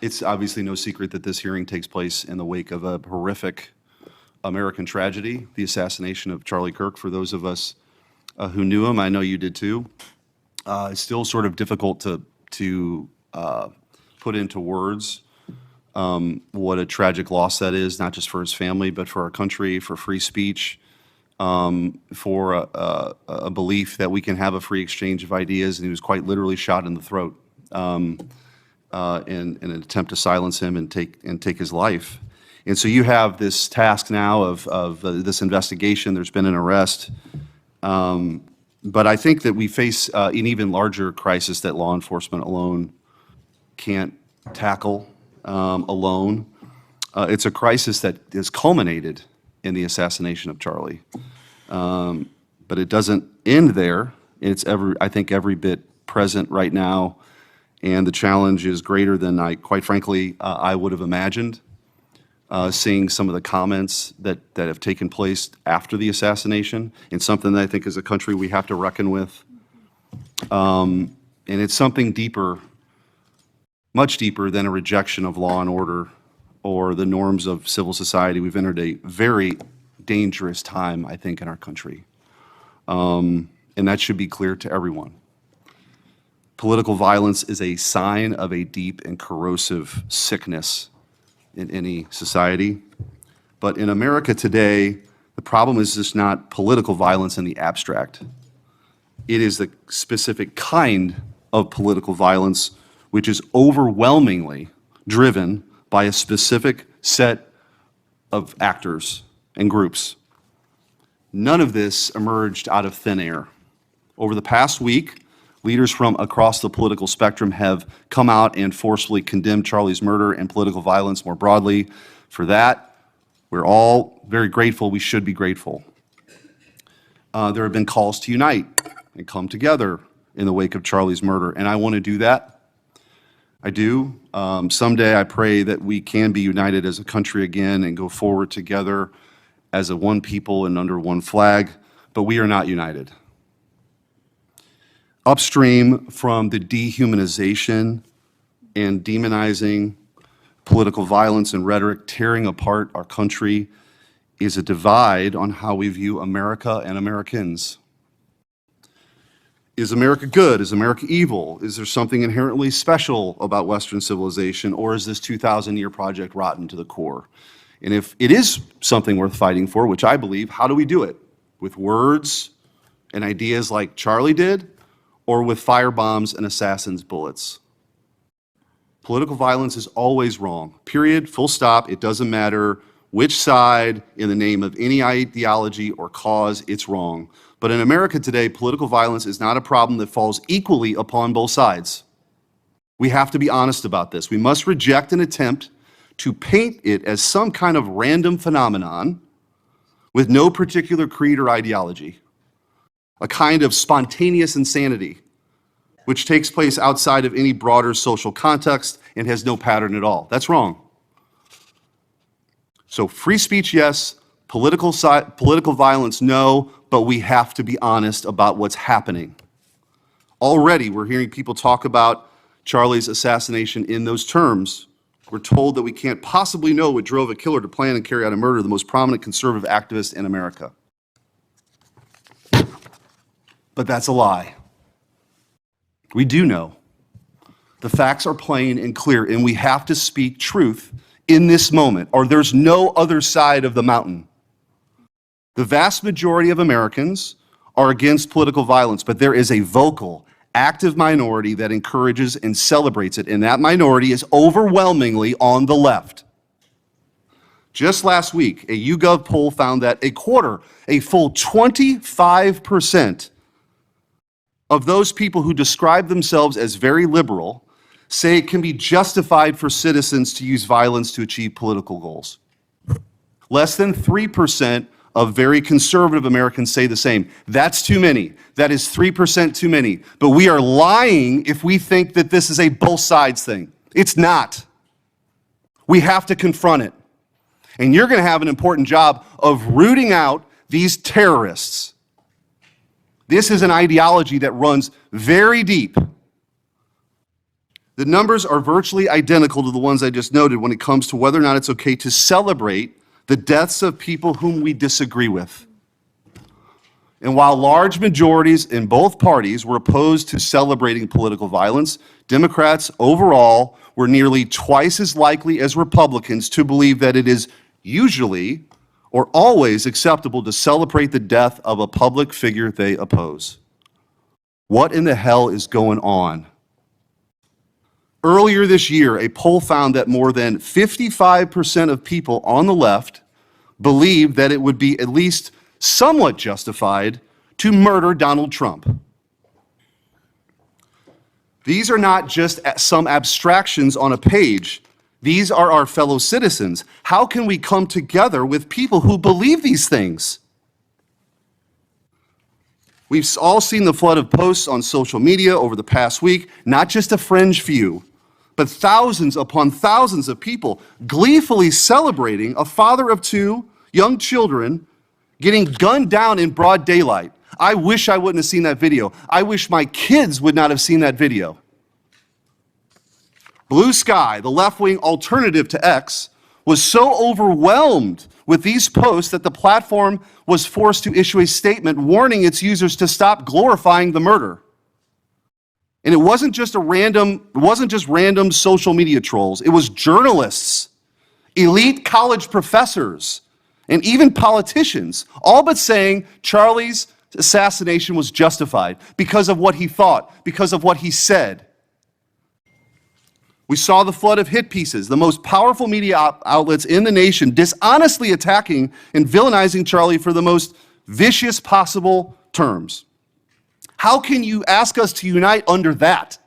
It's obviously no secret that this hearing takes place in the wake of a horrific American tragedy, the assassination of Charlie Kirk. For those of us who knew him, I know you did too. It's still sort of difficult to put into words what a tragic loss that is, not just for his family, but for our country, for free speech, for a belief that we can have a free exchange of ideas. And he was quite literally shot in the throat in an attempt to silence him and take his life. And so you have this task now of this investigation. There's been an arrest. But I think that we face an even larger crisis that law enforcement alone can't tackle alone. It's a crisis that has culminated in the assassination of Charlie. But it doesn't end there. It's I think every bit present right now, and the challenge is greater than quite frankly, I would have imagined. Seeing some of the comments that have taken place after the assassination, and something that I think as a country we have to reckon with. And it's something deeper, much deeper than a rejection of law and order or the norms of civil society. We've entered a very dangerous time, I think, in our country. And that should be clear to everyone. Political violence is a sign of a deep and corrosive sickness in any society. But in America today, the problem is just not political violence in the abstract. It is the specific kind of political violence which is overwhelmingly driven by a specific set of actors and groups. None of this emerged out of thin air. Over the past week, leaders from across the political spectrum have come out and forcefully condemned Charlie's murder and political violence more broadly. For that, we're all very grateful. We should be grateful. There have been calls to unite and come together in the wake of Charlie's murder, and I want to do that. I do. Someday I pray that we can be united as a country again and go forward together as a one people and under one flag, but we are not united. Upstream from the dehumanization and demonizing political violence and rhetoric tearing apart our country is a divide on how we view America and Americans. Is America good? Is America evil? Is there something inherently special about Western civilization, or is this 2,000-year project rotten to the core? And if it is something worth fighting for, which I believe, how do we do it? With words and ideas like Charlie did, or with firebombs and assassins' bullets? Political violence is always wrong, period, full stop. It doesn't matter which side, in the name of any ideology or cause, it's wrong. But in America today, political violence is not a problem that falls equally upon both sides. We have to be honest about this. We must reject an attempt to paint it as some kind of random phenomenon with no particular creed or ideology. A kind of spontaneous insanity, which takes place outside of any broader social context and has no pattern at all. That's wrong. So free speech, yes. Political violence, no. But we have to be honest about what's happening. Already, we're hearing people talk about Charlie's assassination in those terms. We're told that we can't possibly know what drove a killer to plan and carry out a murder of the most prominent conservative activist in America. But that's a lie. We do know. The facts are plain and clear, and we have to speak truth in this moment, or there's no other side of the mountain. The vast majority of Americans are against political violence, but there is a vocal, active minority that encourages and celebrates it, and that minority is overwhelmingly on the left. Just last week, a YouGov poll found that a full 25% of those people who describe themselves as very liberal say it can be justified for citizens to use violence to achieve political goals. Less than 3% of very conservative Americans say the same. That's too many. That is 3% too many. But we are lying if we think that this is a both sides thing. It's not. We have to confront it. And you're going to have an important job of rooting out these terrorists. This is an ideology that runs very deep. The numbers are virtually identical to the ones I just noted when it comes to whether or not it's okay to celebrate the deaths of people whom we disagree with. And while large majorities in both parties were opposed to celebrating political violence, Democrats overall were nearly twice as likely as Republicans to believe that it is usually or always acceptable to celebrate the death of a public figure they oppose. What in the hell is going on? Earlier this year, a poll found that more than 55% of people on the left believed that it would be at least somewhat justified to murder Donald Trump. These are not just some abstractions on a page. These are our fellow citizens. How can we come together with people who believe these things? We've all seen the flood of posts on social media over the past week, not just a fringe few, but thousands upon thousands of people gleefully celebrating a father of two young children getting gunned down in broad daylight. I wish I wouldn't have seen that video. I wish my kids would not have seen that video. Blue Sky, the left-wing alternative to X, was so overwhelmed with these posts that the platform was forced to issue a statement warning its users to stop glorifying the murder. And it wasn't just random social media trolls. It was journalists, elite college professors, and even politicians, all but saying Charlie's assassination was justified because of what he thought, because of what he said. We saw the flood of hit pieces, the most powerful media outlets in the nation dishonestly attacking and villainizing Charlie for the most vicious possible terms. How can you ask us to unite under that?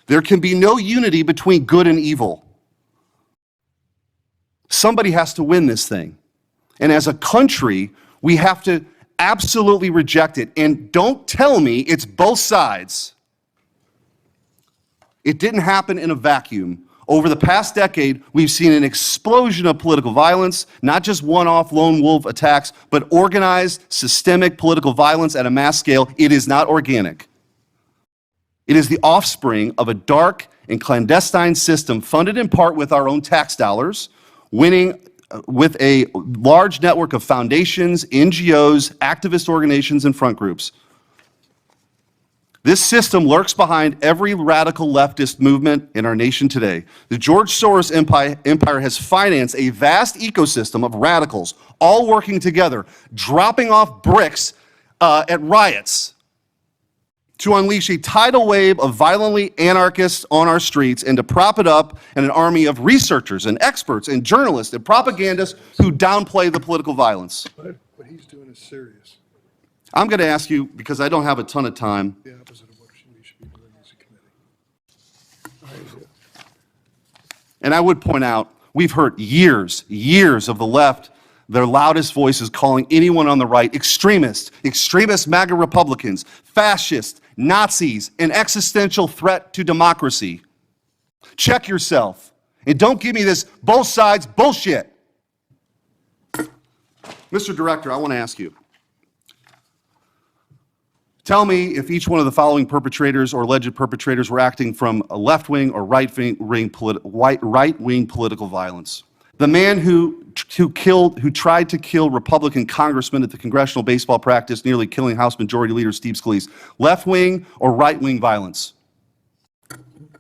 There can be no unity between good and evil. Somebody has to win this thing. And as a country, we have to absolutely reject it. And don't tell me it's both sides. It didn't happen in a vacuum. Over the past decade, we've seen an explosion of political violence, not just one-off lone wolf attacks, but organized, systemic political violence at a mass scale. It is not organic. It is the offspring of a dark and clandestine system funded in part with our own tax dollars, winning with a large network of foundations, NGOs, activist organizations, and front groups. This system lurks behind every radical leftist movement in our nation today. The George Soros empire has financed a vast ecosystem of radicals, all working together, dropping off bricks at riots to unleash a tidal wave of violently anarchists on our streets and to prop it up in an army of researchers and experts and journalists and propagandists who downplay the political violence. What he's doing is serious. I'm going to ask you, because I don't have a ton of time. The opposite of what we should be doing as a committee. And I would point out, we've heard years of the left, their loudest voices calling anyone on the right extremist MAGA Republicans, fascists, Nazis, an existential threat to democracy. Check yourself. And don't give me this both sides bullshit. Mr. Director, I want to ask you. Tell me if each one of the following perpetrators or alleged perpetrators were acting from a left-wing or right-wing political violence. The man who tried to kill Republican congressman at the congressional baseball practice, nearly killing House Majority Leader Steve Scalise. Left-wing or right-wing violence?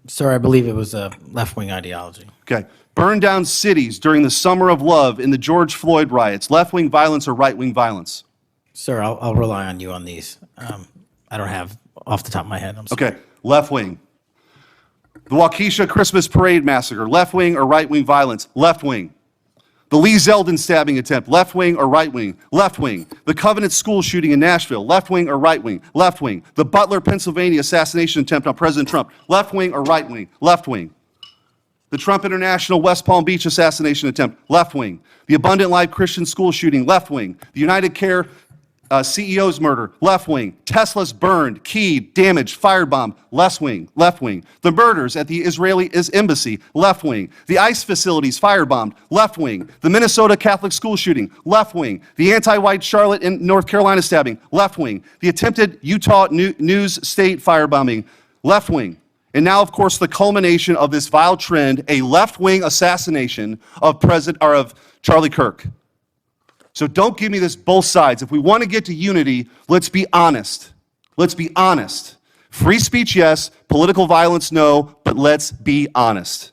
Sir, I believe it was a left-wing ideology. Okay. Burned down cities during the Summer of Love in the George Floyd riots. Left-wing violence or right-wing violence? Sir, I'll rely on you on these. I don't have off the top of my head. I'm sorry. Okay, left-wing. The Waukesha Christmas Parade massacre, left-wing or right-wing violence? Left-wing. The Lee Zeldin stabbing attempt, left-wing or right-wing? Left-wing. The Covenant school shooting in Nashville, left-wing or right-wing? Left-wing. The Butler, Pennsylvania assassination attempt on President Trump, left-wing or right-wing? Left-wing. The Trump International West Palm Beach assassination attempt, left-wing. The Abundant Life Christian school shooting, left-wing. The United Care CEO's murder, left-wing. Tesla's burned, keyed, damaged, firebombed, left-wing. The murders at the Israeli embassy, left-wing. The ICE facilities firebombed, left-wing. The Minnesota Catholic school shooting, left-wing. The anti-white Charlotte and North Carolina stabbing, left-wing. The attempted Utah News State firebombing, left-wing. And now, of course, the culmination of this vile trend, a left-wing assassination of Charlie Kirk. So don't give me this both sides. If we want to get to unity, let's be honest. Let's be honest. Free speech, yes. Political violence, no. But let's be honest.